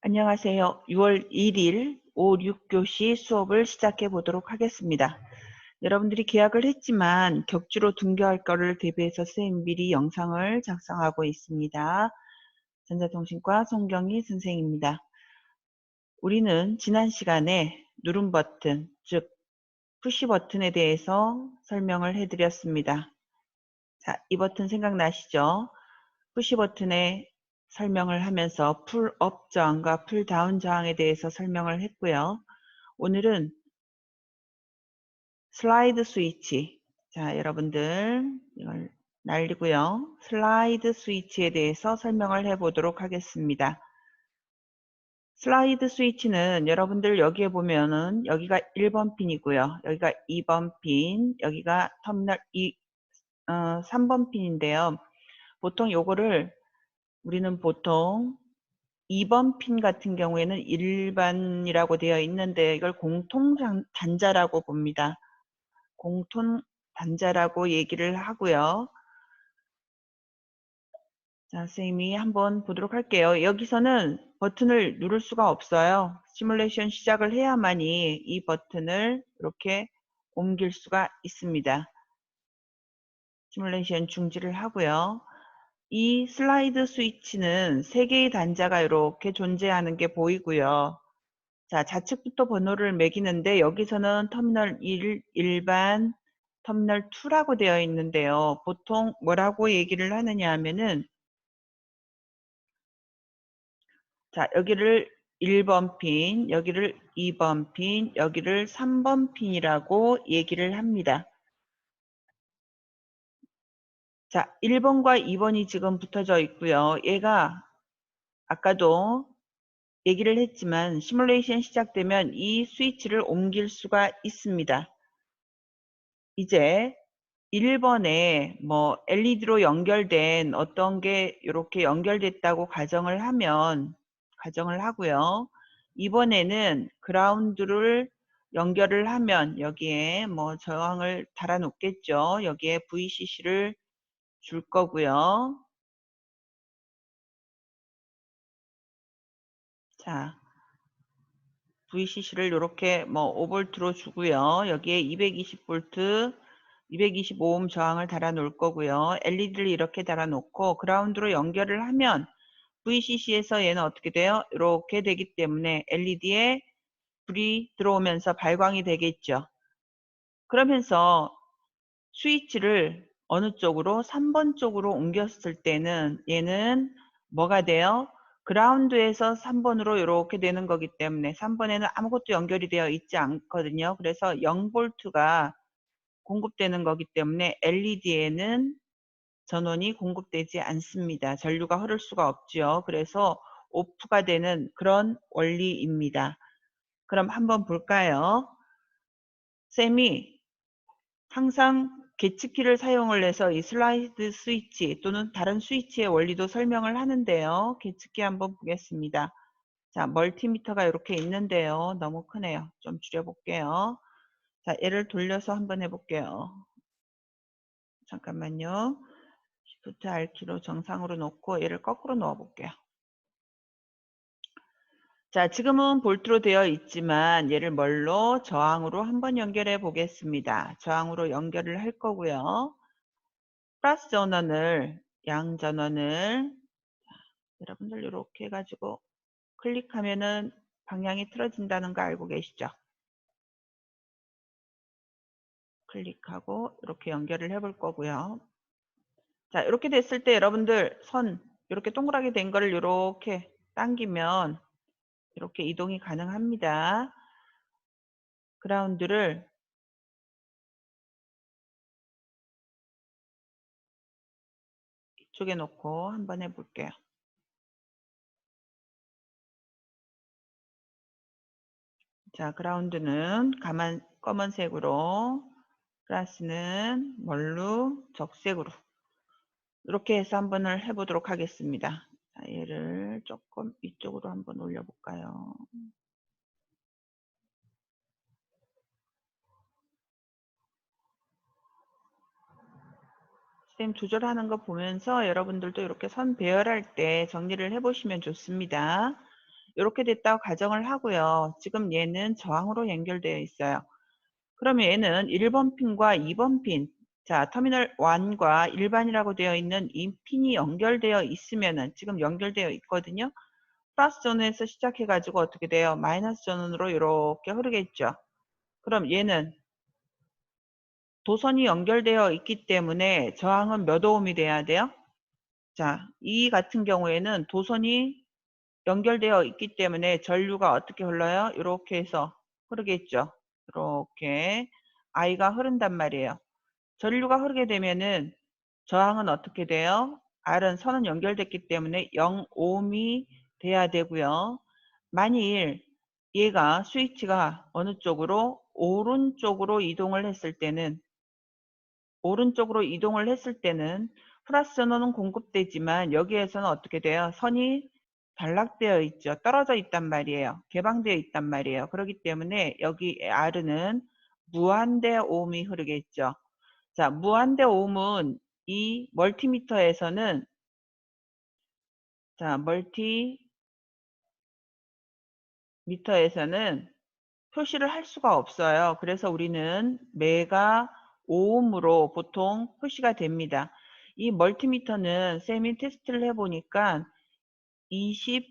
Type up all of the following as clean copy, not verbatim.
안녕하세요. 6월 1일 5, 6교시 수업을 시작해 보도록 하겠습니다. 여러분들이 계약을 했지만 격주로 등교할 거를 대비해서 선생님 미리 영상을 작성하고 있습니다. 전자통신과 송경희 선생입니다. 우리는 지난 시간에 누름 버튼, 즉 푸시 버튼에 대해서 설명을 해드렸습니다. 자, 이 버튼 생각나시죠? 푸시 버튼에 설명을 하면서 풀업 저항과 풀다운 저항에 대해서 설명을 했고요. 오늘은 슬라이드 스위치. 자, 여러분들 이걸 날리고요. 슬라이드 스위치에 대해서 설명을 해보도록 하겠습니다. 슬라이드 스위치는 여러분들 여기에 보면은 여기가 1번 핀이고요. 여기가 2번 핀, 여기가 터미널 3번 핀인데요. 보통 요거를 우리는 보통 2번 핀 같은 경우에는 일반이라고 되어 있는데 이걸 공통 단자라고 봅니다. 공통 단자라고 얘기를 하고요. 자, 선생님이 한번 보도록 할게요. 여기서는 버튼을 누를 수가 없어요. 시뮬레이션 시작을 해야만이 이 버튼을 이렇게 옮길 수가 있습니다. 시뮬레이션 중지를 하고요. 이 슬라이드 스위치는 3개의 단자가 이렇게 존재하는 게 보이고요. 자, 좌측부터 번호를 매기는데 여기서는 터미널 1, 일반, 터미널 2라고 되어 있는데요. 보통 뭐라고 얘기를 하느냐 하면은 자, 여기를 1번 핀, 여기를 2번 핀, 여기를 3번 핀이라고 얘기를 합니다. 자, 1번과 2번이 지금 붙어져 있고요. 얘가 아까도 얘기를 했지만 시뮬레이션 시작되면 이 스위치를 옮길 수가 있습니다. 이제 1번에 뭐 LED로 연결된 어떤 게 이렇게 연결됐다고 가정을 하고요. 이번에는 그라운드를 연결을 하면 여기에 뭐 저항을 달아 놓겠죠. 여기에 VCC를 줄 거고요. 자, VCC를 이렇게 뭐 5V로 주고요. 여기에 220V, 225옴 저항을 달아 놓을 거고요. LED를 이렇게 달아 놓고 그라운드로 연결을 하면 VCC에서 얘는 어떻게 돼요? 이렇게 되기 때문에 LED에 불이 들어오면서 발광이 되겠죠. 그러면서 스위치를 어느 쪽으로? 3번 쪽으로 옮겼을 때는 얘는 뭐가 돼요? 그라운드에서 3번으로 이렇게 되는 거기 때문에 3번에는 아무것도 연결이 되어 있지 않거든요. 그래서 0V가 공급되는 거기 때문에 LED에는 전원이 공급되지 않습니다. 전류가 흐를 수가 없죠. 그래서 오프가 되는 그런 원리입니다. 그럼 한번 볼까요? 쌤이 항상 계측키를 사용을 해서 이 슬라이드 스위치 또는 다른 스위치의 원리도 설명을 하는데요. 계측키 한번 보겠습니다. 자, 멀티미터가 이렇게 있는데요. 너무 크네요. 좀 줄여볼게요. 자, 얘를 돌려서 한번 해볼게요. 잠깐만요. Shift R키로 정상으로 놓고 얘를 거꾸로 넣어볼게요. 자, 지금은 볼트로 되어 있지만 얘를 뭘로? 저항으로 한번 연결해 보겠습니다. 저항으로 연결을 할 거고요. 플러스 전원을, 양 전원을 여러분들 이렇게 해가지고 클릭하면은 방향이 틀어진다는 거 알고 계시죠? 클릭하고 이렇게 연결을 해 볼 거고요. 자, 이렇게 됐을 때 여러분들 선 이렇게 동그랗게 된 거를 이렇게 당기면 이렇게 이동이 가능합니다. 그라운드를 이쪽에 놓고 한번 해볼게요. 자, 그라운드는 검은색으로, 플러스는 뭘로? 적색으로. 이렇게 해서 한번 해보도록 하겠습니다. 자, 얘를 조금 이쪽으로 한번 올려볼까요? 쌤 조절하는 거 보면서 여러분들도 이렇게 선 배열할 때 정리를 해보시면 좋습니다. 이렇게 됐다고 가정을 하고요. 지금 얘는 저항으로 연결되어 있어요. 그러면 얘는 1번 핀과 2번 핀, 자 터미널 1과 일반이라고 되어 있는 이 핀이 연결되어 있으면은 지금 연결되어 있거든요. 플러스 전원에서 시작해 가지고 어떻게 돼요? 마이너스 전원으로 이렇게 흐르겠죠. 그럼 얘는 도선이 연결되어 있기 때문에 저항은 몇 오음이 돼야 돼요? 자, 이 같은 경우에는 도선이 연결되어 있기 때문에 전류가 어떻게 흘러요? 이렇게 해서 흐르겠죠. 이렇게 I가 흐른단 말이에요. 전류가 흐르게 되면은 저항은 어떻게 돼요? R은 선은 연결됐기 때문에 0ohm이 돼야 되고요. 만일 얘가 스위치가 어느 쪽으로 오른쪽으로 이동을 했을 때는 플러스 전원은 공급되지만 여기에서는 어떻게 돼요? 선이 단락되어 있죠. 떨어져 있단 말이에요. 개방되어 있단 말이에요. 그렇기 때문에 여기 R는 무한대 오음이 흐르겠죠. 자, 무한대 오음은 이 멀티미터에서는 표시를 할 수가 없어요. 그래서 우리는 메가 오음으로 보통 표시가 됩니다. 이 멀티미터는 쌤이 테스트를 해보니까 20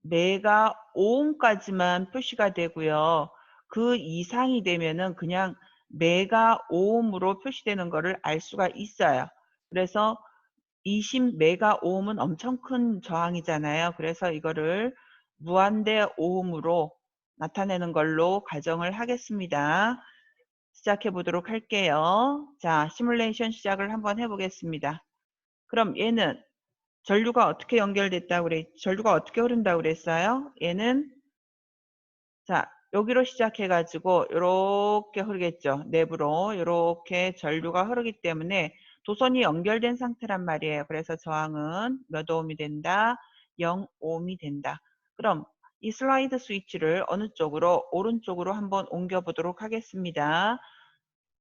메가 오음까지만 표시가 되고요. 그 이상이 되면은 그냥 메가 오음으로 표시되는 거를 알 수가 있어요. 그래서 20 메가 오음은 엄청 큰 저항이잖아요. 그래서 이거를 무한대 오음으로 나타내는 걸로 가정을 하겠습니다. 시작해 보도록 할게요. 자, 시뮬레이션 시작을 한번 해보겠습니다. 그럼 얘는 전류가 어떻게 전류가 어떻게 흐른다고 그랬어요? 얘는 자, 여기로 시작해 가지고 요렇게 흐르겠죠. 내부로 요렇게 전류가 흐르기 때문에 도선이 연결된 상태란 말이에요. 그래서 저항은 몇 오음이 된다? 0오음이 된다. 그럼 이 슬라이드 스위치를 어느 쪽으로? 오른쪽으로 한번 옮겨 보도록 하겠습니다.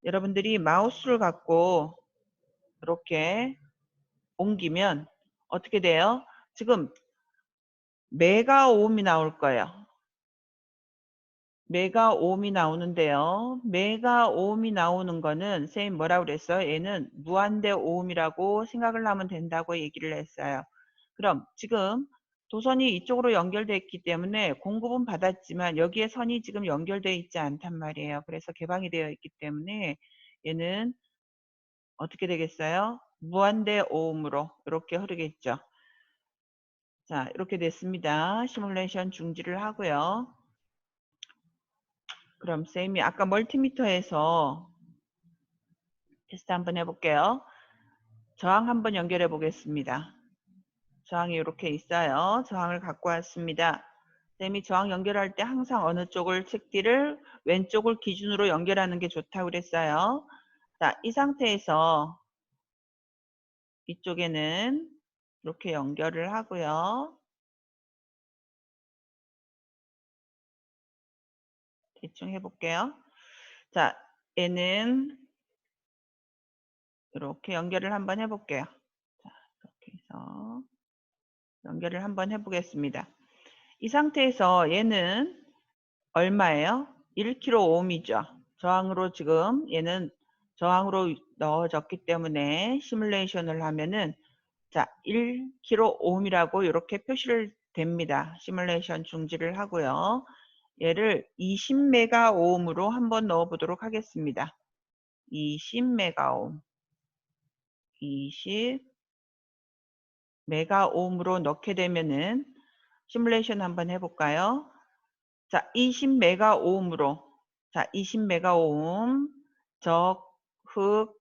여러분들이 마우스를 갖고 이렇게 옮기면 어떻게 돼요? 지금 메가오음이 나올 거예요. 메가오음이 나오는데요. 메가오음이 나오는 거는 선생님 뭐라고 그랬어요? 얘는 무한대 오음이라고 생각을 하면 된다고 얘기를 했어요. 그럼 지금 도선이 이쪽으로 연결되어 있기 때문에 공급은 받았지만 여기에 선이 지금 연결되어 있지 않단 말이에요. 그래서 개방이 되어 있기 때문에 얘는 어떻게 되겠어요? 무한대 오음으로 이렇게 흐르겠죠. 자, 이렇게 됐습니다. 시뮬레이션 중지를 하고요. 그럼 쌤이 아까 멀티미터에서 테스트 한번 해볼게요. 저항 한번 연결해 보겠습니다. 저항이 이렇게 있어요. 저항을 갖고 왔습니다. 쌤이 저항 연결할 때 항상 어느 쪽을 책디를 왼쪽을 기준으로 연결하는 게 좋다고 그랬어요. 자, 이 상태에서 이쪽에는 이렇게 연결을 하고요. 대충 해볼게요. 자, 얘는 이렇게 연결을 한번 해볼게요. 자, 이렇게 해서 연결을 한번 해보겠습니다. 이 상태에서 얘는 얼마예요? 1kΩ이죠. 저항으로 지금 얘는 저항으로 넣어졌기 때문에 시뮬레이션을 하면은 자 1kΩ이라고 이렇게 표시를 됩니다. 시뮬레이션 중지를 하고요. 얘를 20메가오음으로 한번 넣어 보도록 하겠습니다. 20메가오음 20메가오음으로 넣게 되면은 시뮬레이션 한번 해볼까요? 자, 20메가오음으로 자, 20메가오음 적, 흑,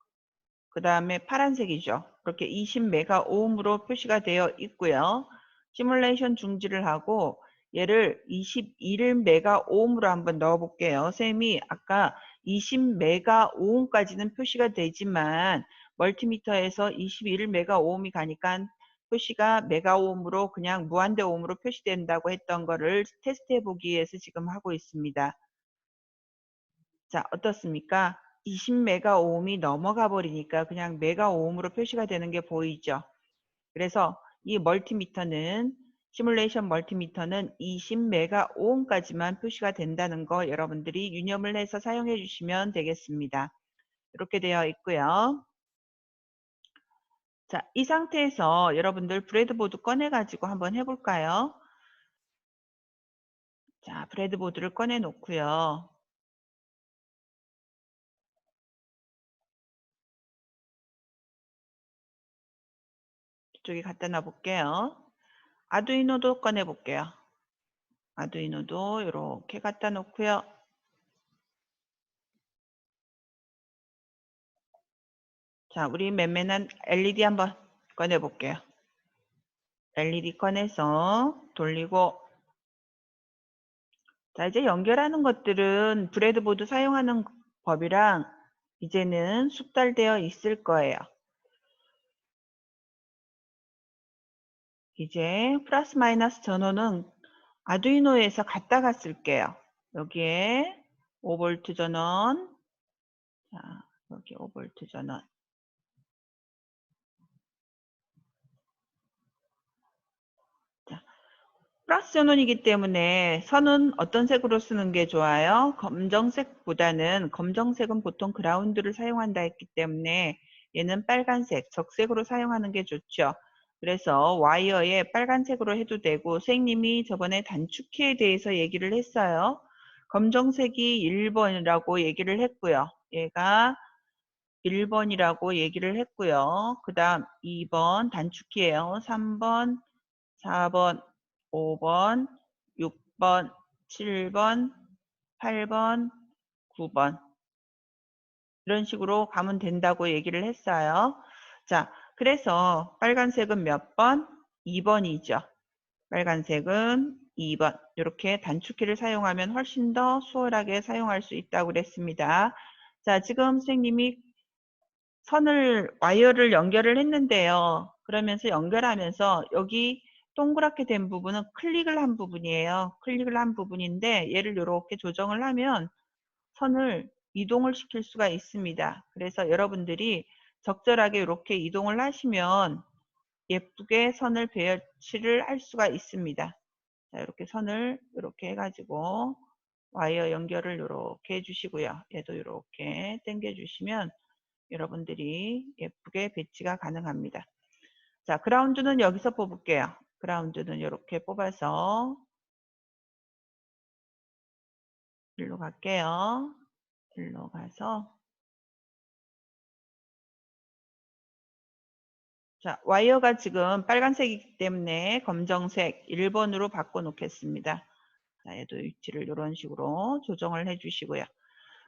그 다음에 파란색이죠. 그렇게 20메가오음으로 표시가 되어 있고요. 시뮬레이션 중지를 하고 얘를 21메가오음으로 한번 넣어 볼게요. 쌤이 아까 20메가오음까지는 표시가 되지만 멀티미터에서 21메가오음이 가니까 표시가 메가오음으로 그냥 무한대 오음으로 표시된다고 했던 거를 테스트해 보기 위해서 지금 하고 있습니다. 자, 어떻습니까? 20메가오음이 넘어가 버리니까 그냥 메가오음으로 표시가 되는 게 보이죠. 그래서 이 멀티미터는 시뮬레이션 멀티미터는 20메가오음까지만 표시가 된다는 거 여러분들이 유념을 해서 사용해 주시면 되겠습니다. 이렇게 되어 있고요. 자, 이 상태에서 여러분들 브레드보드 꺼내 가지고 한번 해볼까요? 자, 브레드보드를 꺼내 놓고요. 이쪽에 갖다 놔 볼게요. 아두이노도 꺼내 볼게요. 아두이노도 이렇게 갖다 놓고요. 자, 우리 맨맨한 LED 한번 꺼내 볼게요. LED 꺼내서 돌리고, 자, 이제 연결하는 것들은 브레드보드 사용하는 법이랑 이제는 숙달되어 있을 거예요. 이제 플러스 마이너스 전원은 아두이노에서 갖다가 쓸게요. 여기에 5V 전원, 자, 여기 5V 전원. 자, 플러스 전원이기 때문에 선은 어떤 색으로 쓰는 게 좋아요? 검정색보다는, 검정색은 보통 그라운드를 사용한다 했기 때문에 얘는 빨간색, 적색으로 사용하는 게 좋죠. 그래서 와이어에 빨간색으로 해도 되고, 선생님이 저번에 단축키에 대해서 얘기를 했어요. 검정색이 1번이라고 얘기를 했고요. 얘가 1번이라고 얘기를 했고요. 그 다음 2번 단축키예요. 3번, 4번, 5번, 6번, 7번, 8번, 9번 이런 식으로 가면 된다고 얘기를 했어요. 자, 그래서 빨간색은 몇 번? 2번이죠. 빨간색은 2번. 이렇게 단축키를 사용하면 훨씬 더 수월하게 사용할 수 있다고 그랬습니다. 자, 지금 선생님이 와이어를 연결을 했는데요. 그러면서 연결하면서 여기 동그랗게 된 부분은 클릭을 한 부분이에요. 클릭을 한 부분인데 얘를 이렇게 조정을 하면 선을 이동을 시킬 수가 있습니다. 그래서 여러분들이 적절하게 이렇게 이동을 하시면 예쁘게 선을 배치를 할 수가 있습니다. 자, 이렇게 선을 이렇게 해가지고 와이어 연결을 이렇게 해주시고요. 얘도 이렇게 당겨 주시면 여러분들이 예쁘게 배치가 가능합니다. 자, 그라운드는 여기서 뽑을게요. 그라운드는 이렇게 뽑아서 일로 갈게요. 일로 가서 자, 와이어가 지금 빨간색이기 때문에 검정색 1번으로 바꿔 놓겠습니다. 자, 얘도 위치를 이런 식으로 조정을 해 주시고요.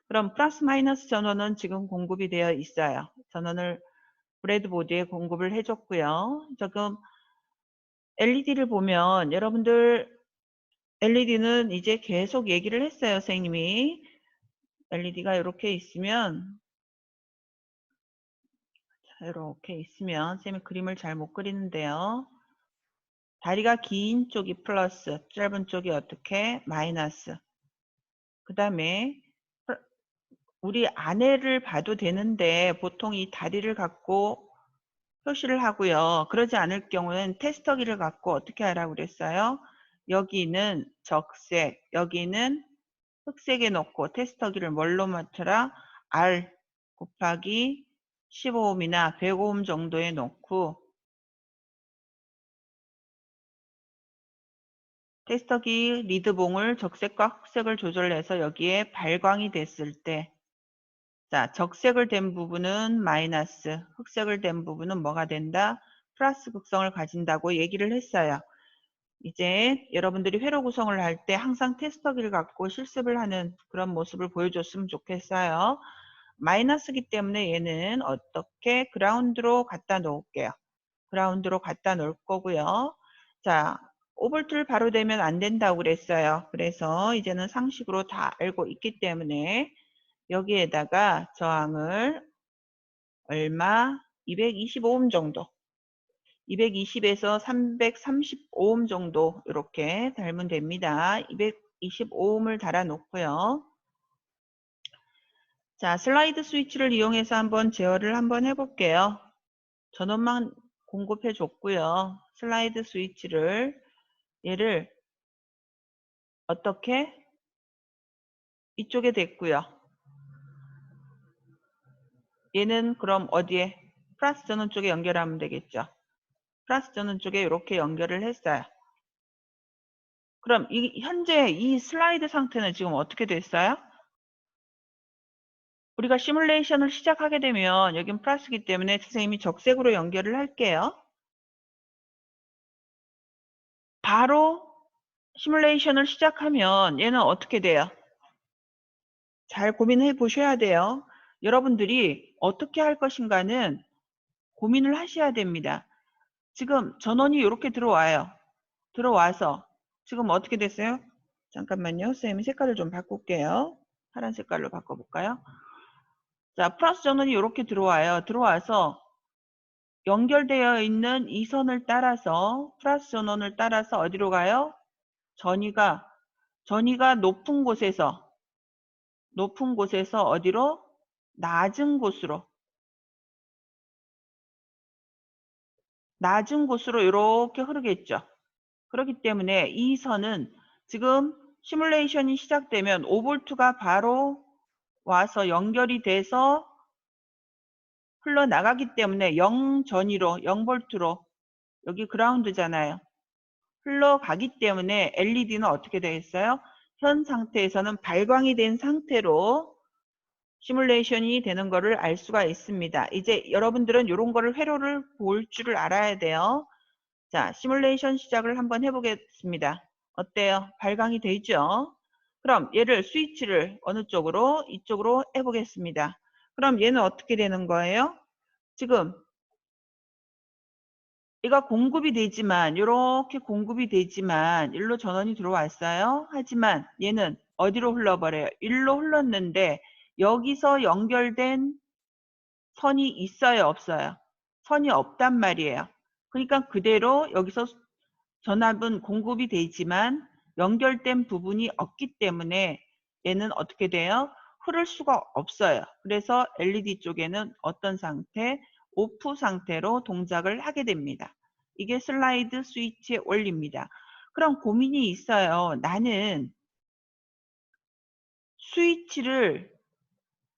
그럼 플러스 마이너스 전원은 지금 공급이 되어 있어요. 전원을 브레드보드에 공급을 해줬고요. 지금 LED를 보면 여러분들 LED는 이제 계속 얘기를 했어요, 선생님이. LED가 이렇게 있으면, 이렇게 있으면, 선생님이 그림을 잘 못 그리는데요. 다리가 긴 쪽이 플러스, 짧은 쪽이 어떻게? 마이너스. 그 다음에, 우리 안에를 봐도 되는데, 보통 이 다리를 갖고 표시를 하고요. 그러지 않을 경우는 테스터기를 갖고 어떻게 하라고 그랬어요? 여기는 적색, 여기는 흑색에 놓고 테스터기를 뭘로 맞춰라? R 곱하기 15ohm이나 100ohm 정도에 놓고 테스터기 리드봉을 적색과 흑색을 조절해서 여기에 발광이 됐을 때 자, 적색을 댄 부분은 마이너스, 흑색을 댄 부분은 뭐가 된다? 플러스 극성을 가진다고 얘기를 했어요. 이제 여러분들이 회로 구성을 할 때 항상 테스터기를 갖고 실습을 하는 그런 모습을 보여줬으면 좋겠어요. 마이너스기 때문에 얘는 어떻게 그라운드로 갖다 놓을게요. 그라운드로 갖다 놓을 거고요. 자, 5V를 바로 대면 안 된다고 그랬어요. 그래서 이제는 상식으로 다 알고 있기 때문에 여기에다가 저항을 얼마? 225오hm 정도. 220에서 335오hm 정도 이렇게 달면 됩니다. 225ohm을 달아 놓고요. 자, 슬라이드 스위치를 이용해서 한번 제어를 한번 해볼게요. 전원만 공급해 줬고요. 슬라이드 스위치를 얘를 어떻게 이쪽에 댔고요. 얘는 그럼 어디에? 플러스 전원 쪽에 연결하면 되겠죠. 플러스 전원 쪽에 이렇게 연결을 했어요. 그럼 현재 이 슬라이드 상태는 지금 어떻게 됐어요? 우리가 시뮬레이션을 시작하게 되면 여긴 플러스이기 때문에 선생님이 적색으로 연결을 할게요. 바로 시뮬레이션을 시작하면 얘는 어떻게 돼요? 잘 고민해 보셔야 돼요. 여러분들이 어떻게 할 것인가는 고민을 하셔야 됩니다. 지금 전원이 이렇게 들어와요. 들어와서 지금 어떻게 됐어요? 잠깐만요. 선생님이 색깔을 좀 바꿀게요. 파란 색깔로 바꿔볼까요? 자, 플러스 전원이 이렇게 들어와요. 들어와서 연결되어 있는 이 선을 따라서 플러스 전원을 따라서 어디로 가요? 전위가 높은 곳에서 어디로? 낮은 곳으로 이렇게 흐르겠죠. 그렇기 때문에 이 선은 지금 시뮬레이션이 시작되면 5V가 바로 와서 연결이 돼서 흘러나가기 때문에 0전위로 0V로 여기 그라운드잖아요. 흘러가기 때문에 LED는 어떻게 되겠어요? 현 상태에서는 발광이 된 상태로 시뮬레이션이 되는 것을 알 수가 있습니다. 이제 여러분들은 이런 거를 회로를 볼 줄을 알아야 돼요. 자, 시뮬레이션 시작을 한번 해보겠습니다. 어때요? 발광이 되죠? 그럼 얘를 스위치를 어느 쪽으로? 이쪽으로 해보겠습니다. 그럼 얘는 어떻게 되는 거예요? 지금 얘가 공급이 되지만 이렇게 공급이 되지만 일로 전원이 들어왔어요. 하지만 얘는 어디로 흘러버려요? 일로 흘렀는데 여기서 연결된 선이 있어요, 없어요? 선이 없단 말이에요. 그러니까 그대로 여기서 전압은 공급이 되지만 연결된 부분이 없기 때문에 얘는 어떻게 돼요? 흐를 수가 없어요. 그래서 LED 쪽에는 어떤 상태? 오프 상태로 동작을 하게 됩니다. 이게 슬라이드 스위치의 원리입니다. 그럼 고민이 있어요. 나는 스위치를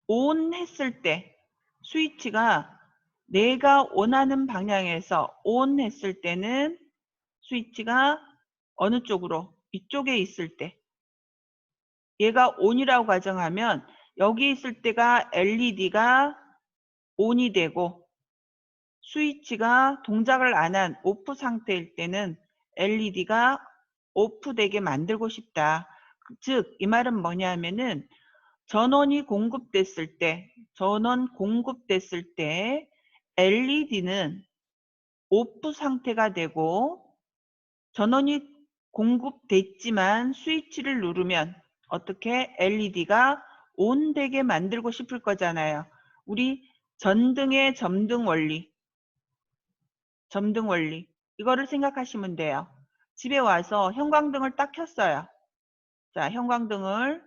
ON 했을 때 스위치가 내가 원하는 방향에서 ON 했을 때는 스위치가 어느 쪽으로? 이쪽에 있을 때 얘가 ON이라고 가정하면 여기 있을 때가 LED가 ON이 되고 스위치가 동작을 안 한 오프 상태일 때는 LED가 오프되게 만들고 싶다. 즉 이 말은 뭐냐면은 전원 공급됐을 때 LED는 오프 상태가 되고 전원이 공급됐지만 스위치를 누르면 어떻게 LED가 ON 되게 만들고 싶을 거잖아요. 우리 전등의 점등 원리 이거를 생각하시면 돼요. 집에 와서 형광등을 딱 켰어요. 자, 형광등을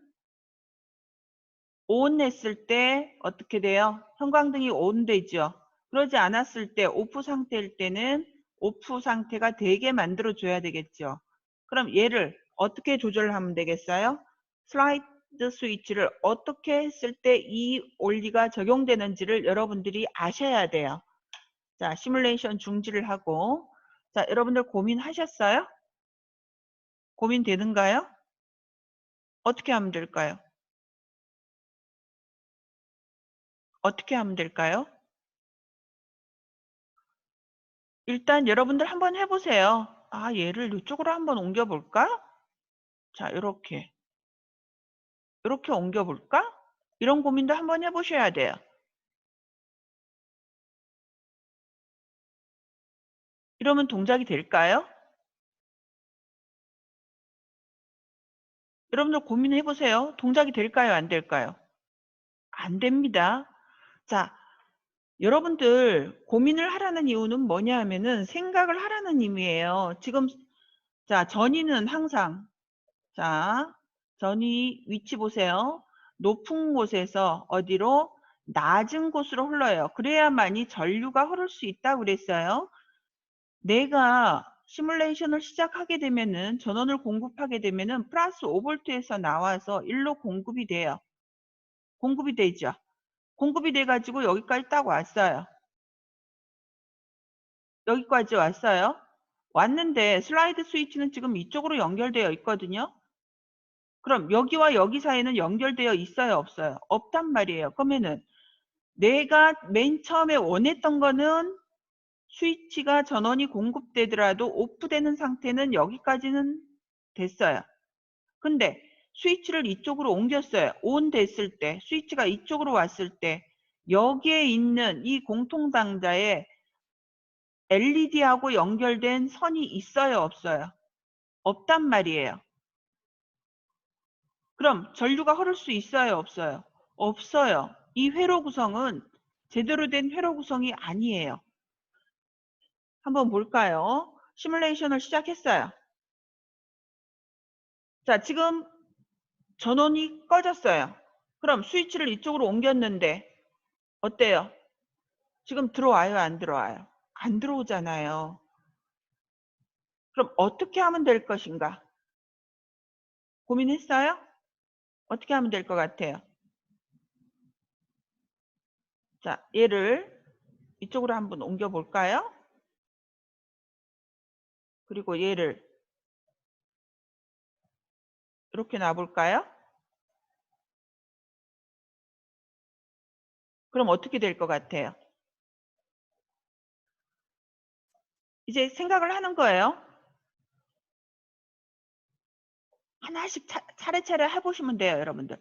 ON 했을 때 어떻게 돼요? 형광등이 ON 되죠. 그러지 않았을 때 오프 상태일 때는 오프 상태가 되게 만들어 줘야 되겠죠. 그럼 얘를 어떻게 조절하면 되겠어요? 슬라이드 스위치를 어떻게 했을 때 이 원리가 적용되는지를 여러분들이 아셔야 돼요. 자, 시뮬레이션 중지를 하고 자, 여러분들 고민하셨어요? 고민되는가요? 어떻게 하면 될까요? 어떻게 하면 될까요? 일단 여러분들 한번 해보세요. 아, 얘를 이쪽으로 한번 옮겨볼까? 자, 이렇게 옮겨볼까? 이런 고민도 한번 해보셔야 돼요. 이러면 동작이 될까요? 여러분들 고민해보세요. 동작이 될까요? 안 될까요? 안 됩니다. 자, 여러분들 고민을 하라는 이유는 뭐냐 하면은 생각을 하라는 의미예요. 지금 자, 전위는 항상 자, 전위 위치 보세요. 높은 곳에서 어디로? 낮은 곳으로 흘러요. 그래야만이 전류가 흐를 수 있다고 그랬어요. 내가 시뮬레이션을 시작하게 되면은 전원을 공급하게 되면은 플러스 5V에서 나와서 1로 공급이 돼요. 공급이 되죠. 공급이 돼 가지고 여기까지 딱 왔어요. 여기까지 왔어요. 왔는데 슬라이드 스위치는 지금 이쪽으로 연결되어 있거든요. 그럼 여기와 여기 사이는 연결되어 있어요, 없어요? 없단 말이에요. 그러면은 내가 맨 처음에 원했던 거는 스위치가 전원이 공급되더라도 오프되는 상태는 여기까지는 됐어요. 근데 스위치를 이쪽으로 옮겼어요. 온 됐을 때, 스위치가 이쪽으로 왔을 때 여기에 있는 이 공통당자에 LED하고 연결된 선이 있어요, 없어요? 없단 말이에요. 그럼 전류가 흐를 수 있어요, 없어요? 없어요. 이 회로 구성은 제대로 된 회로 구성이 아니에요. 한번 볼까요? 시뮬레이션을 시작했어요. 자, 지금 전원이 꺼졌어요. 그럼 스위치를 이쪽으로 옮겼는데 어때요? 지금 들어와요, 안 들어와요? 안 들어오잖아요. 그럼 어떻게 하면 될 것인가? 고민했어요? 어떻게 하면 될 것 같아요? 자, 얘를 이쪽으로 한번 옮겨 볼까요? 그리고 얘를 이렇게 놔볼까요? 그럼 어떻게 될 것 같아요? 이제 생각을 하는 거예요. 하나씩 차례차례 해보시면 돼요, 여러분들.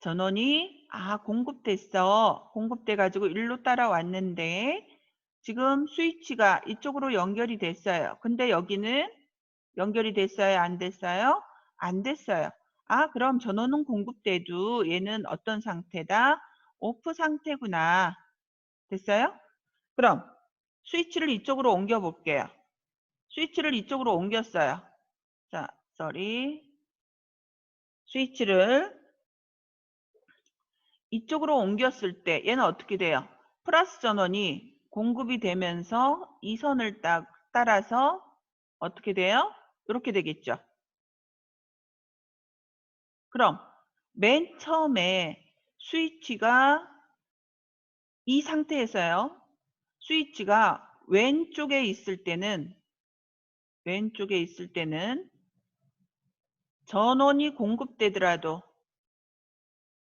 전원이 공급됐어. 공급돼 가지고 일로 따라왔는데 지금 스위치가 이쪽으로 연결이 됐어요. 근데 여기는 연결이 됐어요? 안 됐어요? 안 됐어요. 그럼 전원은 공급돼도 얘는 어떤 상태다? 오프 상태구나. 됐어요? 그럼 스위치를 이쪽으로 옮겨 볼게요. 스위치를 이쪽으로 옮겼어요. 자, 스위치를 이쪽으로 옮겼을 때 얘는 어떻게 돼요? 플러스 전원이 공급이 되면서 이 선을 따라서 어떻게 돼요? 이렇게 되겠죠. 그럼 맨 처음에 스위치가 이 상태에서요. 스위치가 왼쪽에 있을 때는 전원이 공급되더라도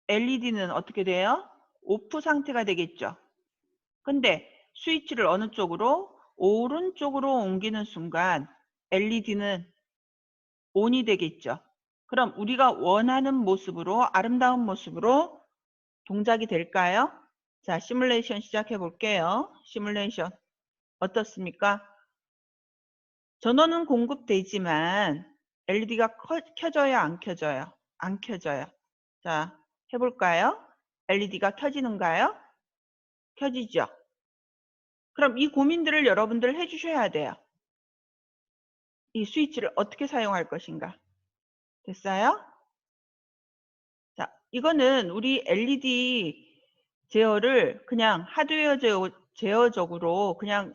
LED는 어떻게 돼요? 오프 상태가 되겠죠. 근데 스위치를 어느 쪽으로? 오른쪽으로 옮기는 순간 LED는 ON이 되겠죠. 그럼 우리가 원하는 모습으로, 아름다운 모습으로 동작이 될까요? 자, 시뮬레이션 시작해 볼게요. 시뮬레이션 어떻습니까? 전원은 공급되지만 LED가 켜져요, 안 켜져요? 안 켜져요. 자, 해볼까요? LED가 켜지는가요? 켜지죠. 그럼 이 고민들을 여러분들 해주셔야 돼요. 이 스위치를 어떻게 사용할 것인가. 됐어요? 자, 이거는 우리 LED 제어를 그냥 하드웨어 제어적으로 그냥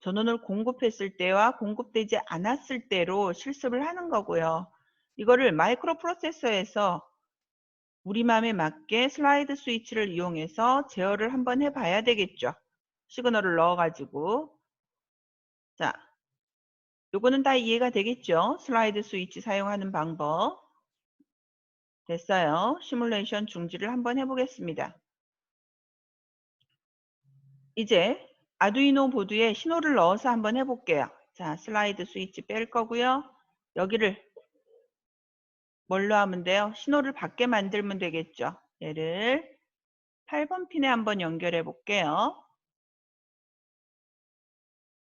전원을 공급했을 때와 공급되지 않았을 때로 실습을 하는 거고요. 이거를 마이크로 프로세서에서 우리 맘에 맞게 슬라이드 스위치를 이용해서 제어를 한번 해봐야 되겠죠. 시그널을 넣어가지고. 자, 요거는 다 이해가 되겠죠? 슬라이드 스위치 사용하는 방법. 됐어요. 시뮬레이션 중지를 한번 해보겠습니다. 이제 아두이노 보드에 신호를 넣어서 한번 해볼게요. 자, 슬라이드 스위치 뺄 거고요. 여기를 뭘로 하면 돼요? 신호를 받게 만들면 되겠죠. 얘를 8번 핀에 한번 연결해 볼게요.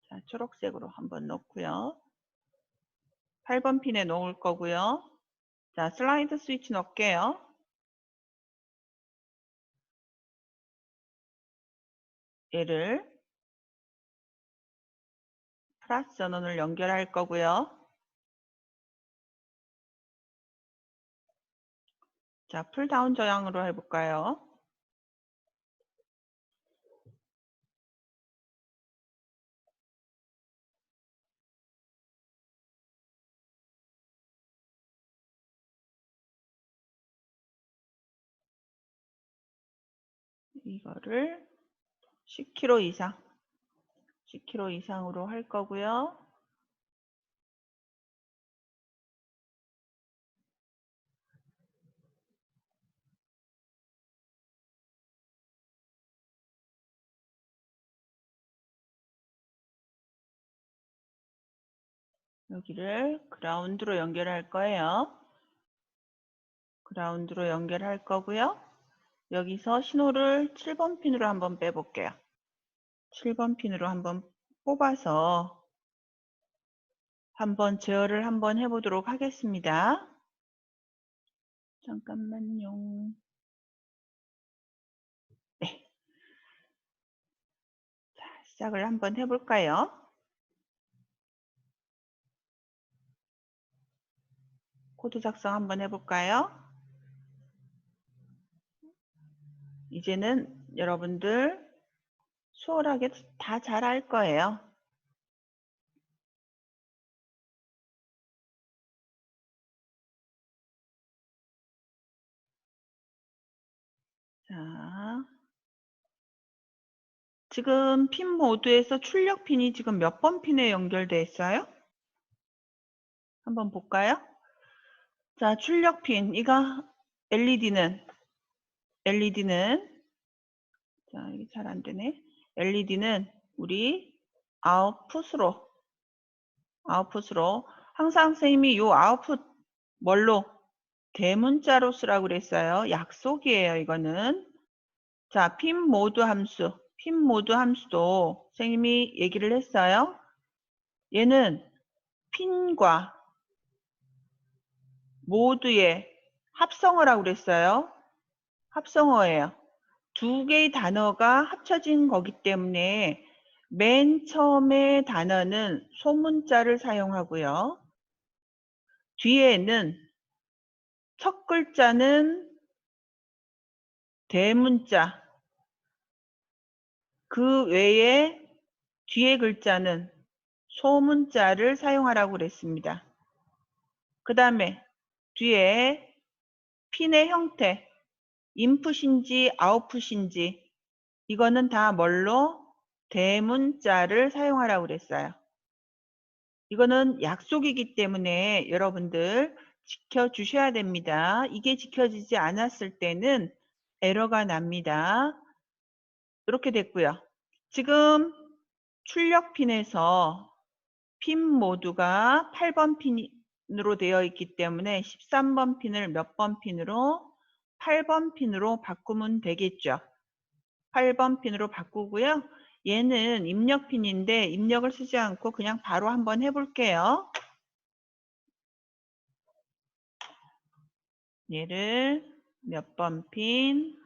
자, 초록색으로 한번 넣고요. 8번 핀에 놓을 거고요. 자, 슬라이드 스위치 넣을게요. 얘를 플러스 전원을 연결할 거고요. 자, 풀다운 저항으로 해볼까요? 이거를 10km 이상, 10km 이상으로 할 거고요. 여기를 그라운드로 연결할 거예요. 그라운드로 연결할 거고요. 여기서 신호를 7번 핀으로 한번 빼볼게요. 7번 핀으로 한번 뽑아서 한번 제어를 한번 해보도록 하겠습니다. 잠깐만요. 네. 자, 시작을 한번 해볼까요? 코드 작성 한번 해볼까요? 이제는 여러분들 수월하게 다 잘 할 거예요. 자, 지금 핀 모드에서 출력 핀이 지금 몇 번 핀에 연결되어 있어요? 한번 볼까요? 자, 출력 핀, 이거 LED는 자, 이게 잘 안 되네. LED는 우리 아웃풋으로 항상 선생님이 요 아웃풋 뭘로 대문자로 쓰라고 그랬어요. 약속이에요, 이거는. 자, 핀 모드 함수도 선생님이 얘기를 했어요. 얘는 핀과 모드의 합성어라고 그랬어요. 합성어예요. 두 개의 단어가 합쳐진 거기 때문에 맨 처음에 단어는 소문자를 사용하고요. 뒤에는 첫 글자는 대문자, 그 외에 뒤에 글자는 소문자를 사용하라고 그랬습니다. 그 다음에 뒤에 핀의 형태, 인풋인지 아웃풋인지 이거는 다 뭘로? 대문자를 사용하라고 그랬어요. 이거는 약속이기 때문에 여러분들 지켜주셔야 됩니다. 이게 지켜지지 않았을 때는 에러가 납니다. 이렇게 됐고요. 지금 출력 핀에서 핀 모두가 8번 핀으로 되어 있기 때문에 13번 핀을 몇 번 핀으로? 8번 핀으로 바꾸면 되겠죠. 8번 핀으로 바꾸고요. 얘는 입력 핀인데 입력을 쓰지 않고 그냥 바로 한번 해볼게요. 얘를 몇 번 핀?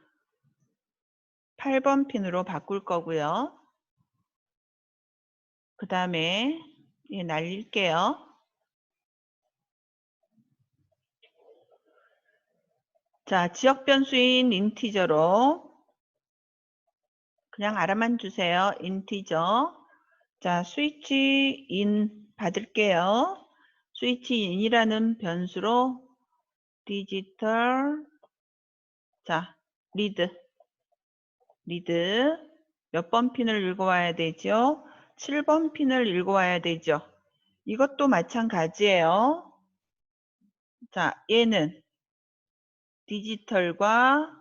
8번 핀으로 바꿀 거고요. 그 다음에 얘 날릴게요. 자, 지역 변수인 인티저로 그냥 알아만 주세요. 인티저. 자, 스위치 인 받을게요. 스위치 인이라는 변수로 디지털 자, 리드 몇 번 핀을 읽어와야 되죠? 7번 핀을 읽어와야 되죠? 이것도 마찬가지예요. 자, 얘는 디지털과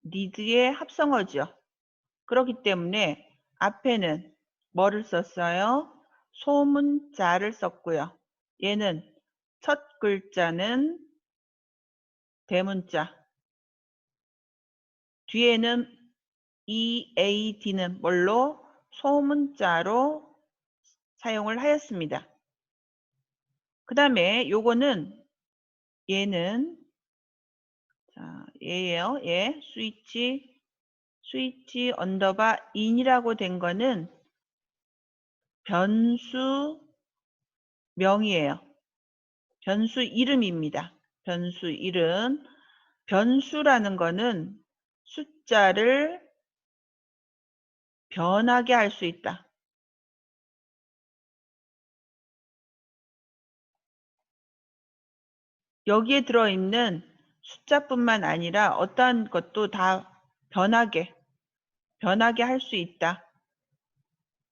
리드의 합성어죠. 그렇기 때문에 앞에는 뭐를 썼어요? 소문자를 썼고요. 얘는 첫 글자는 대문자, 뒤에는 EAD는 뭘로? 소문자로 사용을 하였습니다. 그 다음에 요거는 얘는 자, 얘예요. 얘 스위치 언더바 인이라고 된 거는 변수 명이에요. 변수 이름입니다. 변수 이름. 변수라는 거는 숫자를 변하게 할 수 있다. 여기에 들어있는 숫자뿐만 아니라 어떠한 것도 다 변하게 할 수 있다.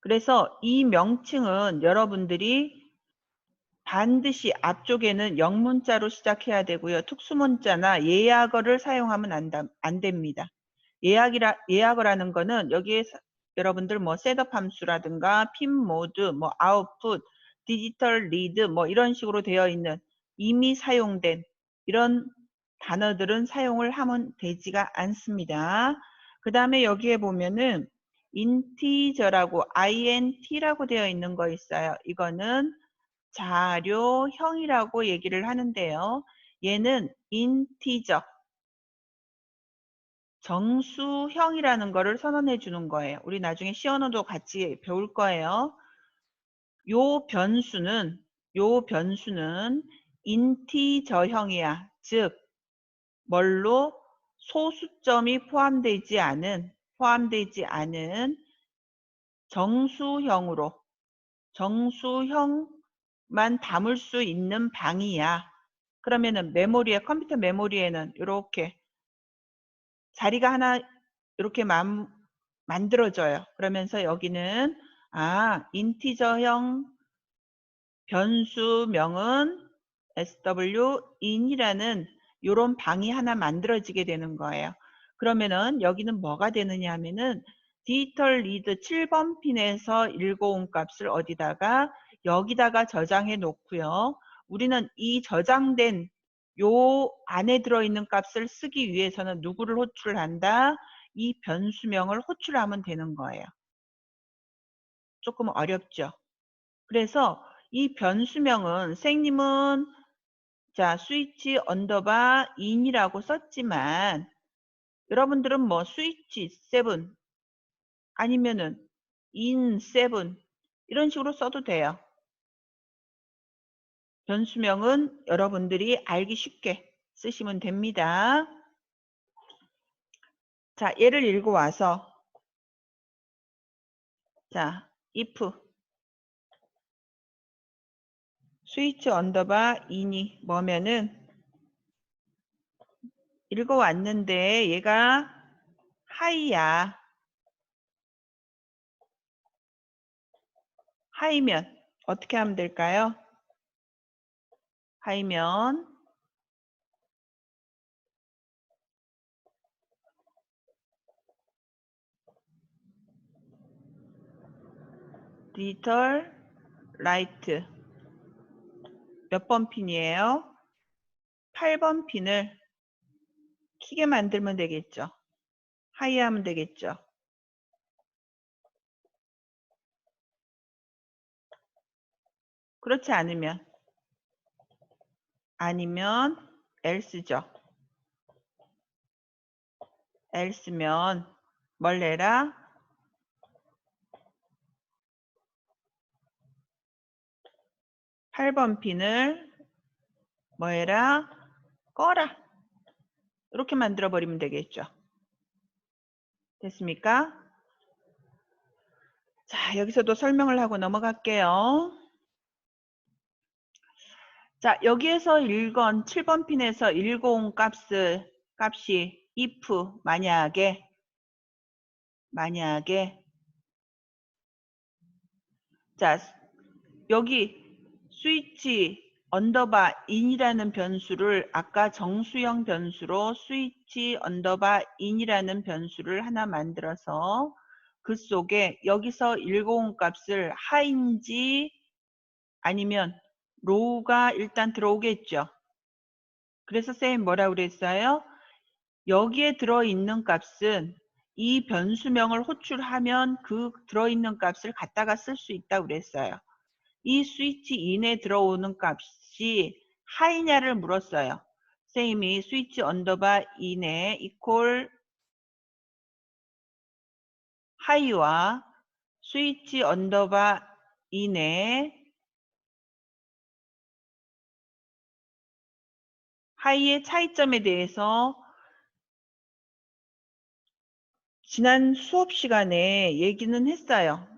그래서 이 명칭은 여러분들이 반드시 앞쪽에는 영문자로 시작해야 되고요. 특수문자나 예약어를 사용하면 안 됩니다. 예약어라는 거는 여기에 여러분들 뭐 셋업 함수라든가 핀 모드, 뭐 아웃풋, 디지털 리드 뭐 이런 식으로 되어 있는 이미 사용된 이런 단어들은 사용을 하면 되지가 않습니다. 그 다음에 여기에 보면은 인티저라고 int라고 되어 있는 거 있어요. 이거는 자료형이라고 얘기를 하는데요. 얘는 인티저, 정수형이라는 거를 선언해 주는 거예요. 우리 나중에 시언어도 같이 배울 거예요. 요 변수는 인티저형이야. 즉 뭘로 소수점이 포함되지 않은 정수형만 담을 수 있는 방이야. 그러면은 컴퓨터 메모리에는 이렇게 자리가 하나 이렇게 만들어져요. 그러면서 여기는 인티저형 변수명은 swin이라는 요런 방이 하나 만들어지게 되는 거예요. 그러면은 여기는 뭐가 되느냐 하면은 디지털 리드 7번 핀에서 읽어온 값을 여기다가 저장해 놓고요. 우리는 이 저장된 요 안에 들어있는 값을 쓰기 위해서는 누구를 호출한다? 이 변수명을 호출하면 되는 거예요. 조금 어렵죠? 그래서 이 변수명은 선생님은 스위치 언더바 인이라고 썼지만 여러분들은 뭐 스위치 7 아니면은 in 7 이런 식으로 써도 돼요. 변수명은 여러분들이 알기 쉽게 쓰시면 됩니다. 자, 얘를 읽어와서 if 스위치 언더바 인이 뭐면은 읽어왔는데 얘가 하이야. 하이면 어떻게 하면 될까요? 하이면 디지털 라이트 몇 번 핀이에요? 8번 핀을 키게 만들면 되겠죠. 하이 하면 되겠죠. 그렇지 아니면 else죠. else면 뭘 내라? 8번 핀을 뭐 해라? 꺼라. 이렇게 만들어 버리면 되겠죠. 됐습니까? 자, 여기서도 설명을 하고 넘어갈게요. 자, 여기에서 7번 핀에서 읽어온 값이 if 만약에 자, 여기 스위치 언더바 인이라는 변수를 아까 정수형 변수로 스위치 언더바 인이라는 변수를 하나 만들어서 그 속에 여기서 읽어온 값을 하인지 아니면 로우가 일단 들어오겠죠. 그래서 쌤 뭐라고 그랬어요? 여기에 들어있는 값은 이 변수명을 호출하면 그 들어있는 값을 갖다가 쓸 수 있다고 그랬어요. 이 스위치 인에 들어오는 값이 하이냐를 물었어요. 쌤이 스위치 언더바 인에 이퀄 하이와 스위치 언더바 인에 하이의 차이점에 대해서 지난 수업 시간에 얘기는 했어요.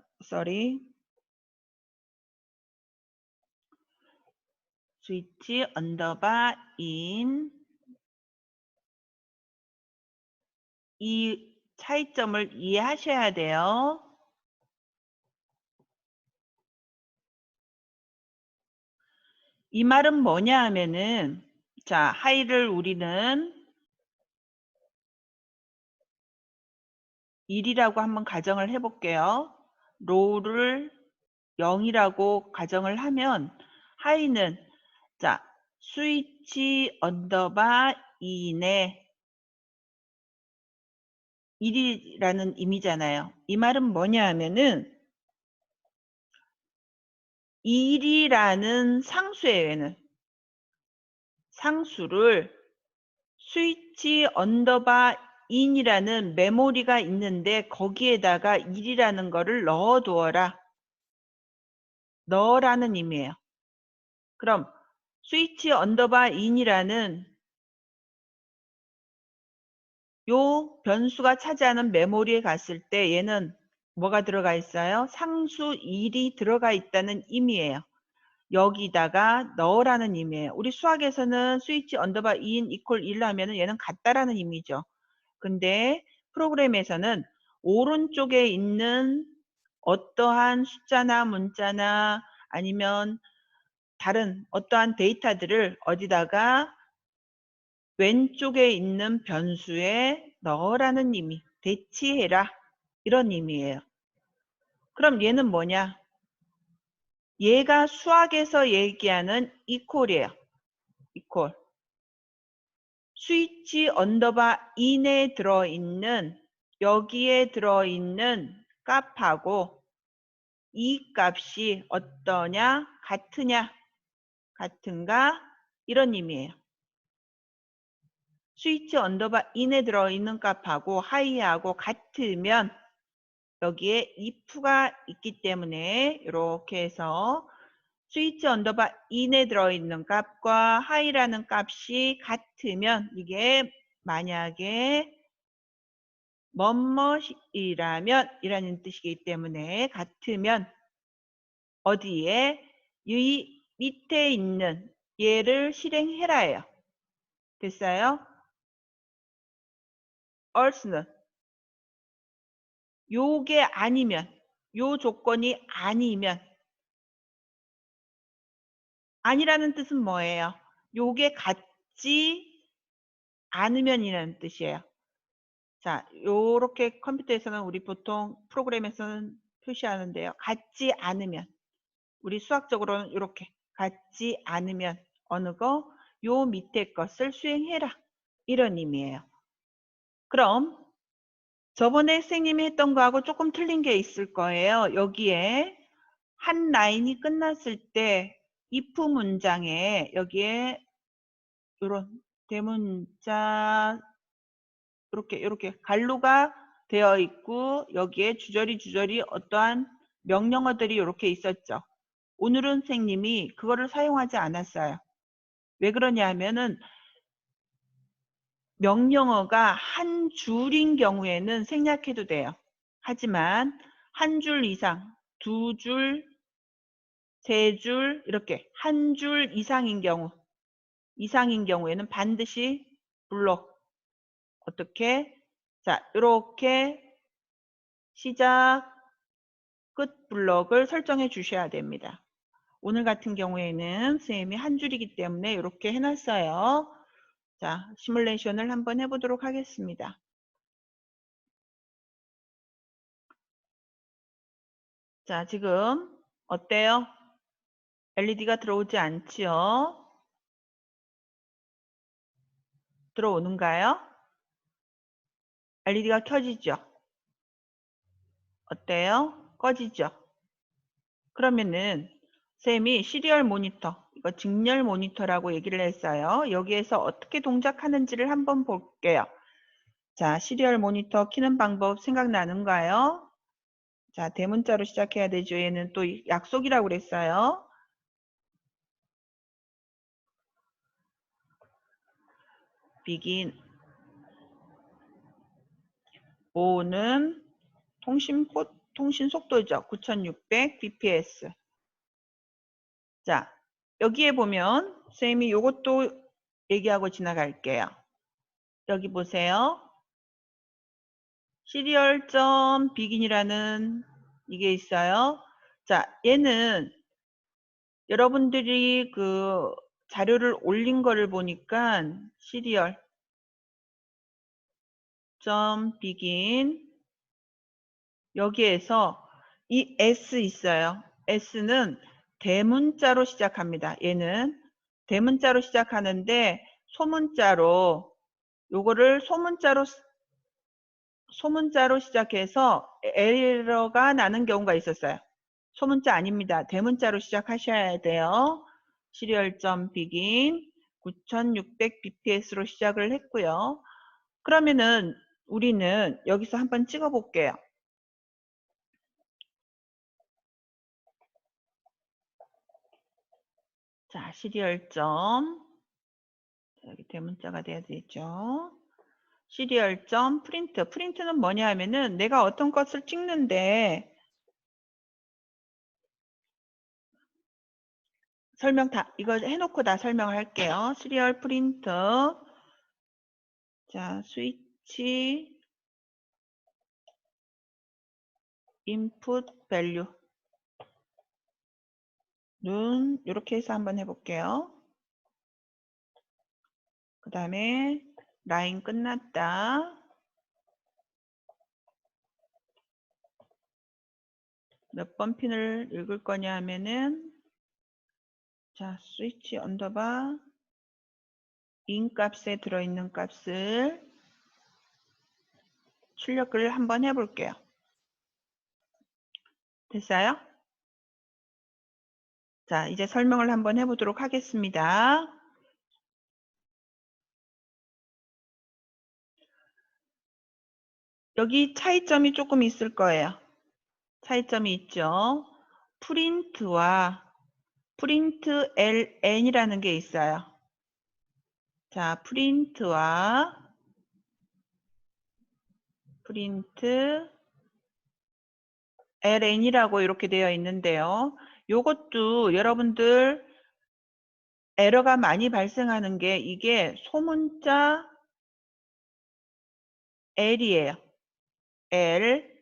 스위치 언더바 인 이 차이점을 이해하셔야 돼요. 이 말은 뭐냐 하면은, 자, 하이를 우리는 1이라고 한번 가정을 해볼게요. 로우를 0이라고 가정을 하면 하이는, 자, 스위치 언더바 2내 1이라는 의미잖아요. 이 말은 뭐냐 하면은 1이라는 상수예요. 얘는 상수를 스위치 언더바 인이라는 메모리가 있는데 거기에다가 1이라는 거를 넣어두어라. 넣으라는 의미예요. 그럼 스위치 언더바 인이라는 요 변수가 차지하는 메모리에 갔을 때 얘는 뭐가 들어가 있어요? 상수 1이 들어가 있다는 의미예요. 여기다가 넣으라는 의미예요. 우리 수학에서는 스위치 언더바 in 이퀄 1 하면은 얘는 같다라는 의미죠. 근데 프로그램에서는 오른쪽에 있는 어떠한 숫자나 문자나 아니면 다른 어떠한 데이터들을 어디다가 왼쪽에 있는 변수에 넣으라는 의미, 대치해라 이런 의미예요. 그럼 얘는 뭐냐? 얘가 수학에서 얘기하는 이퀄이에요. 이퀄. 스위치 언더바 in에 들어있는 여기에 들어있는 값하고 이 값이 어떠냐? 같으냐? 같은가? 이런 의미예요. 스위치 언더바 in에 들어있는 값하고 하이하고 같으면 여기에 if가 있기 때문에 이렇게 해서 스위치 언더바 in에 들어있는 값과 하이라는 값이 같으면 이게 만약에 뭐뭐이라면 이라는 뜻이기 때문에 같으면 어디에 이 밑에 있는 얘를 실행해라예요. 됐어요? else는 요게 아니면 요 조건이 아니면 아니라는 뜻은 뭐예요? 요게 같지 않으면이라는 뜻이에요. 자, 요렇게 컴퓨터에서는 우리 보통 프로그램에서는 표시하는데요. 같지 않으면 우리 수학적으로는 이렇게 같지 않으면 어느 거? 요 밑에 것을 수행해라. 이런 의미예요. 그럼 저번에 선생님이 했던 거하고 조금 틀린 게 있을 거예요. 여기에 한 라인이 끝났을 때 if 문장에 여기에 이런 대문자 이렇게 갈루가 되어 있고 여기에 주저리 어떠한 명령어들이 이렇게 있었죠. 오늘은 선생님이 그거를 사용하지 않았어요. 왜 그러냐 하면은 명령어가 한 줄인 경우에는 생략해도 돼요. 하지만 한 줄 이상, 두 줄, 세 줄 이렇게 한 줄 이상인 경우에는 반드시 블록 어떻게? 자, 이렇게 시작, 끝 블록을 설정해 주셔야 됩니다. 오늘 같은 경우에는 선생님이 한 줄이기 때문에 이렇게 해놨어요. 자, 시뮬레이션을 한번 해보도록 하겠습니다. 자, 지금 어때요? LED가 들어오지 않지요? 들어오는가요? LED가 켜지죠? 어때요? 꺼지죠? 그러면은 쌤이 시리얼 모니터, 이거 직렬 모니터라고 얘기를 했어요. 여기에서 어떻게 동작하는지를 한번 볼게요. 자, 시리얼 모니터 키는 방법 생각나는가요? 자, 대문자로 시작해야 되죠. 얘는 또 약속이라고 그랬어요. begin. 5는 통신 속도죠. 9600 bps. 자, 여기에 보면 선생님이 이것도 얘기하고 지나갈게요. 여기 보세요. 시리얼 점 비긴이라는 이게 있어요. 자, 얘는 여러분들이 그 자료를 올린 거를 보니까 시리얼 점 비긴 여기에서 이 S 있어요. S는 대문자로 시작합니다. 얘는 대문자로 시작하는데 소문자로 요거를 소문자로 시작해서 에러가 나는 경우가 있었어요. 소문자 아닙니다. 대문자로 시작하셔야 돼요. 시리얼점 비긴 9600 bps로 시작을 했고요. 그러면은 우리는 여기서 한번 찍어 볼게요. 자, 시리얼점 여기 대문자가 돼야 되죠. 시리얼점 프린트. 프린트는 뭐냐 하면은 내가 어떤 것을 찍는데 설명 다 이거 해놓고 다 설명을 할게요. 시리얼 프린트. 자, 스위치 인풋 밸류 눈 이렇게 해서 한번 해볼게요. 그 다음에 라인 끝났다. 몇 번 핀을 읽을 거냐 하면은 자, 스위치 언더바 인 값에 들어있는 값을 출력을 한번 해볼게요. 됐어요? 자, 이제 설명을 한번 해보도록 하겠습니다. 여기 차이점이 조금 있을 거예요. 차이점이 있죠. 프린트와 프린트 ln이라는 게 있어요. 자, 프린트와 프린트 ln이라고 이렇게 되어 있는데요. 요것도 여러분들 에러가 많이 발생하는 게 이게 소문자 L이에요. L.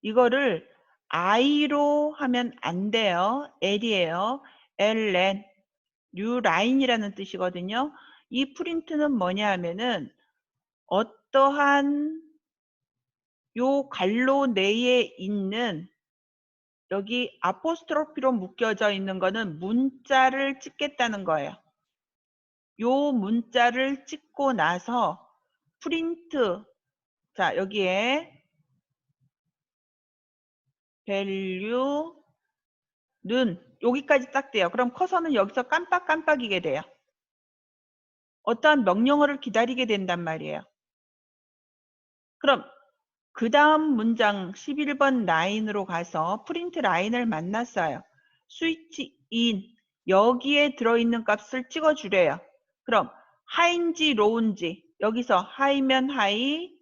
이거를 I로 하면 안 돼요. L이에요. ln, new line이라는 뜻이거든요. 이 프린트는 뭐냐 하면은 어떠한 요 괄호 내에 있는 여기 아포스트로피로 묶여져 있는 거는 문자를 찍겠다는 거예요. 요 문자를 찍고 나서 프린트 자 여기에 value는 여기까지 딱 돼요. 그럼 커서는 여기서 깜빡깜빡이게 돼요. 어떠한 명령어를 기다리게 된단 말이에요. 그럼 그 다음 문장 11번 라인으로 가서 프린트 라인을 만났어요. 스위치 인 여기에 들어있는 값을 찍어주래요. 그럼 하인지 로우인지 여기서 하이면 하이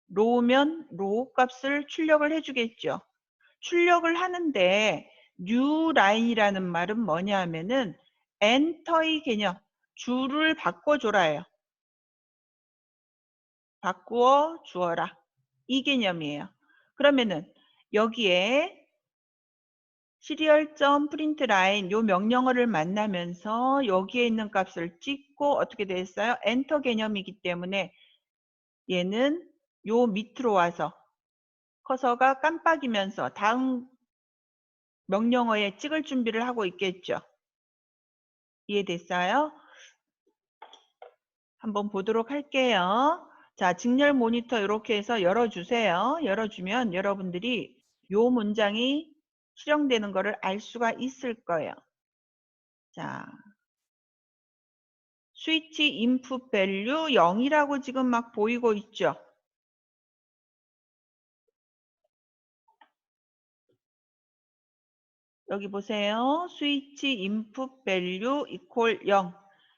로우면 로우 값을 출력을 해주겠죠. 출력을 하는데 new line이라는 말은 뭐냐 하면은 엔터의 개념 줄을 바꿔줘라예요. 바꾸어 주어라. 이 개념이에요. 그러면은 여기에 시리얼점 프린트 라인 요 명령어를 만나면서 여기에 있는 값을 찍고 어떻게 됐어요? 엔터 개념이기 때문에 얘는 요 밑으로 와서 커서가 깜빡이면서 다음 명령어에 찍을 준비를 하고 있겠죠. 이해됐어요? 한번 보도록 할게요. 자, 직렬 모니터 이렇게 해서 열어주세요. 열어주면 여러분들이 요 문장이 실행되는 것을 알 수가 있을 거예요. 자, 스위치 인풋 밸류 0이라고 지금 막 보이고 있죠. 여기 보세요. 스위치 인풋 밸류 이퀄 0.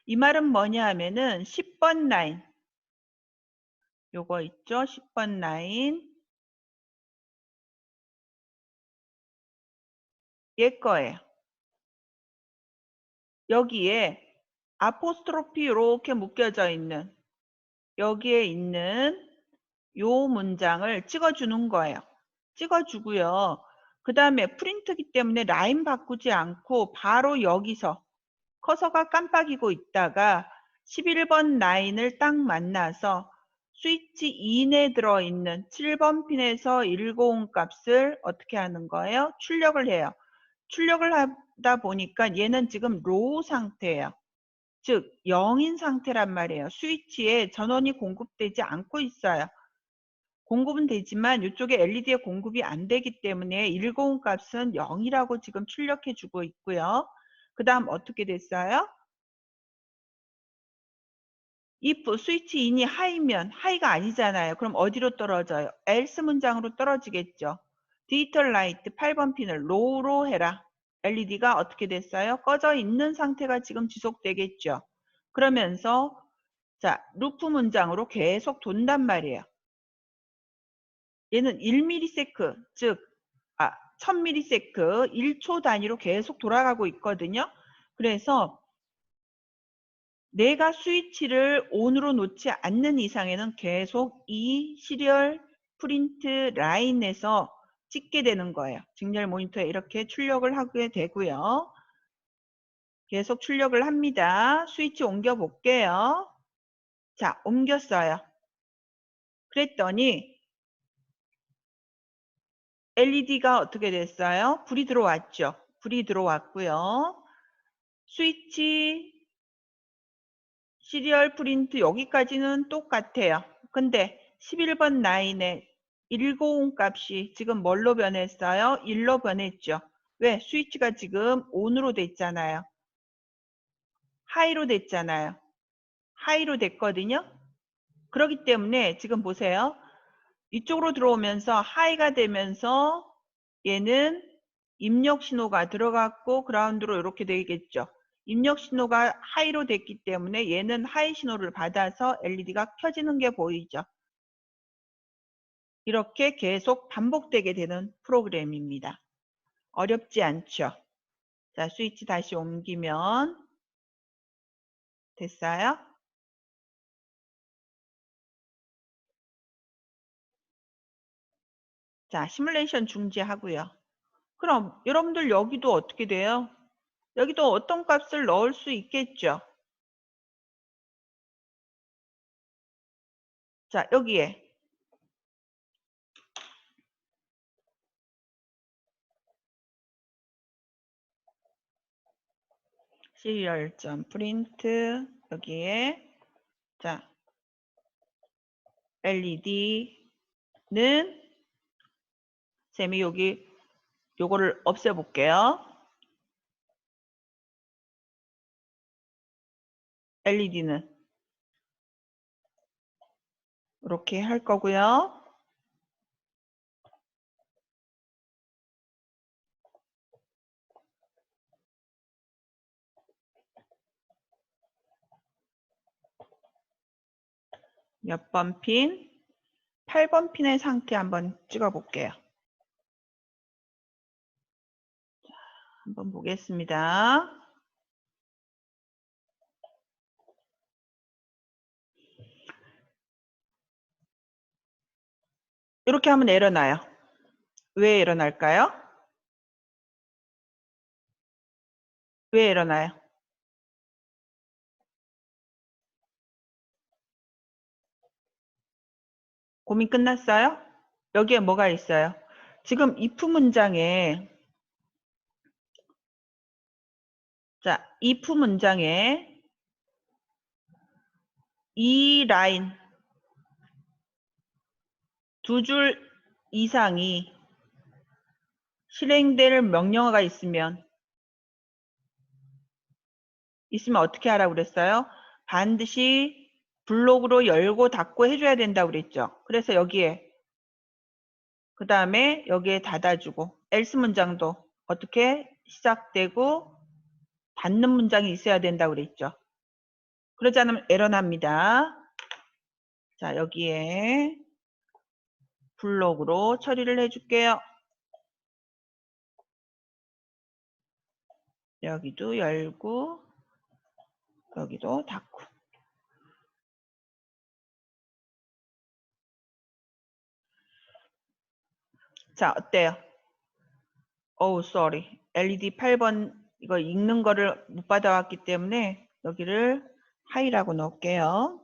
이 말은 뭐냐 하면은 10번 라인 요거 있죠. 10번 라인 얘 거예요. 여기에 아포스트로피 이렇게 묶여져 있는 여기에 있는 요 문장을 찍어주는 거예요. 찍어주고요. 그 다음에 프린트기 때문에 라인 바꾸지 않고 바로 여기서 커서가 깜빡이고 있다가 11번 라인을 딱 만나서 스위치 인에 들어있는 7번 핀에서 150 값을 어떻게 하는 거예요? 출력을 해요. 출력을 하다 보니까 얘는 지금 로우 상태예요. 즉 0인 상태란 말이에요. 스위치에 전원이 공급되지 않고 있어요. 공급은 되지만 이쪽에 LED에 공급이 안 되기 때문에 150 값은 0이라고 지금 출력해 주고 있고요. 그 다음 어떻게 됐어요? if 스위치 인이 하이면 하이가 아니잖아요. 그럼 어디로 떨어져요? else 문장으로 떨어지겠죠. 디지털 라이트 8번 핀을 low로 해라. LED가 어떻게 됐어요? 꺼져 있는 상태가 지금 지속되겠죠. 그러면서 자 루프 문장으로 계속 돈단 말이에요. 얘는 1ms 즉 1000ms 1초 단위로 계속 돌아가고 있거든요. 그래서 내가 스위치를 ON으로 놓지 않는 이상에는 계속 이 시리얼 프린트 라인에서 찍게 되는 거예요. 직렬 모니터에 이렇게 출력을 하게 되고요. 계속 출력을 합니다. 스위치 옮겨 볼게요. 자, 옮겼어요. 그랬더니 LED가 어떻게 됐어요? 불이 들어왔죠. 불이 들어왔고요. 스위치 시리얼 프린트 여기까지는 똑같아요. 근데 11번 라인에 150 값이 지금 뭘로 변했어요? 1로 변했죠. 왜? 스위치가 지금 ON으로 됐잖아요. 하이로 됐잖아요. 하이로 됐거든요. 그렇기 때문에 지금 보세요. 이쪽으로 들어오면서 하이가 되면서 얘는 입력 신호가 들어갔고 그라운드로 이렇게 되겠죠. 입력 신호가 하이로 됐기 때문에 얘는 하이 신호를 받아서 LED가 켜지는 게 보이죠. 이렇게 계속 반복되게 되는 프로그램입니다. 어렵지 않죠. 자, 스위치 다시 옮기면 됐어요? 자, 시뮬레이션 중지하고요. 그럼 여러분들 여기도 어떻게 돼요? 여기도 어떤 값을 넣을 수 있겠죠. 자, 여기에 serial.print 여기에 자 LED는 쌤이 여기 요거를 없애 볼게요. LED는 이렇게 할 거고요. 몇 번 핀? 8번 핀의 상태 한번 찍어 볼게요. 한번 보겠습니다. 이렇게 하면 에러 나요. 왜 에러 날까요? 왜 에러 나요? 고민 끝났어요? 여기에 뭐가 있어요? 지금 if 문장에 자, if 문장에 이 라인 두 줄 이상이 실행될 명령어가 있으면 어떻게 하라고 그랬어요? 반드시 블록으로 열고 닫고 해줘야 된다고 그랬죠. 그래서 여기에 그 다음에 여기에 닫아주고 else 문장도 어떻게 시작되고 닫는 문장이 있어야 된다고 그랬죠. 그러지 않으면 에러 납니다. 자, 여기에 블록으로 처리를 해줄게요. 여기도 열고 여기도 닫고 자, 어때요? 어우, sorry. LED 8번 이거 읽는 거를 못 받아왔기 때문에 여기를 하이라고 넣을게요.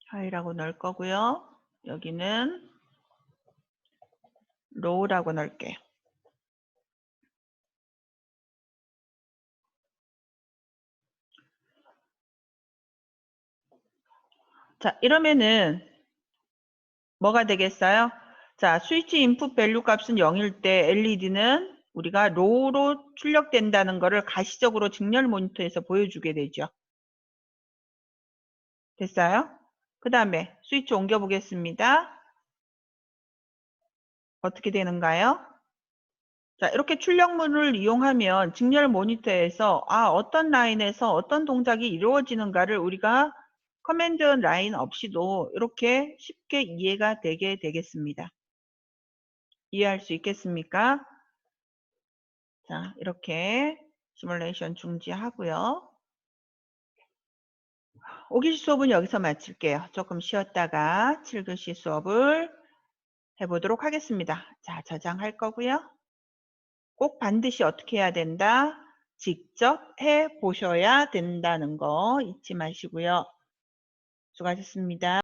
하이라고 넣을 거고요. 여기는 로우라고 넣을게요. 자, 이러면은 뭐가 되겠어요? 자, 스위치 인풋 밸류 값은 0일 때 LED는 우리가 로우로 출력된다는 것을 가시적으로 직렬 모니터에서 보여주게 되죠. 됐어요? 그 다음에 스위치 옮겨 보겠습니다. 어떻게 되는가요? 자, 이렇게 출력문을 이용하면 직렬 모니터에서 어떤 라인에서 어떤 동작이 이루어지는가를 우리가 커맨드 라인 없이도 이렇게 쉽게 이해가 되게 되겠습니다. 이해할 수 있겠습니까? 자, 이렇게 시뮬레이션 중지하고요. 5교시 수업은 여기서 마칠게요. 조금 쉬었다가 7교시 수업을 해보도록 하겠습니다. 자, 저장할 거고요. 꼭 반드시 어떻게 해야 된다? 직접 해 보셔야 된다는 거 잊지 마시고요. 수고하셨습니다.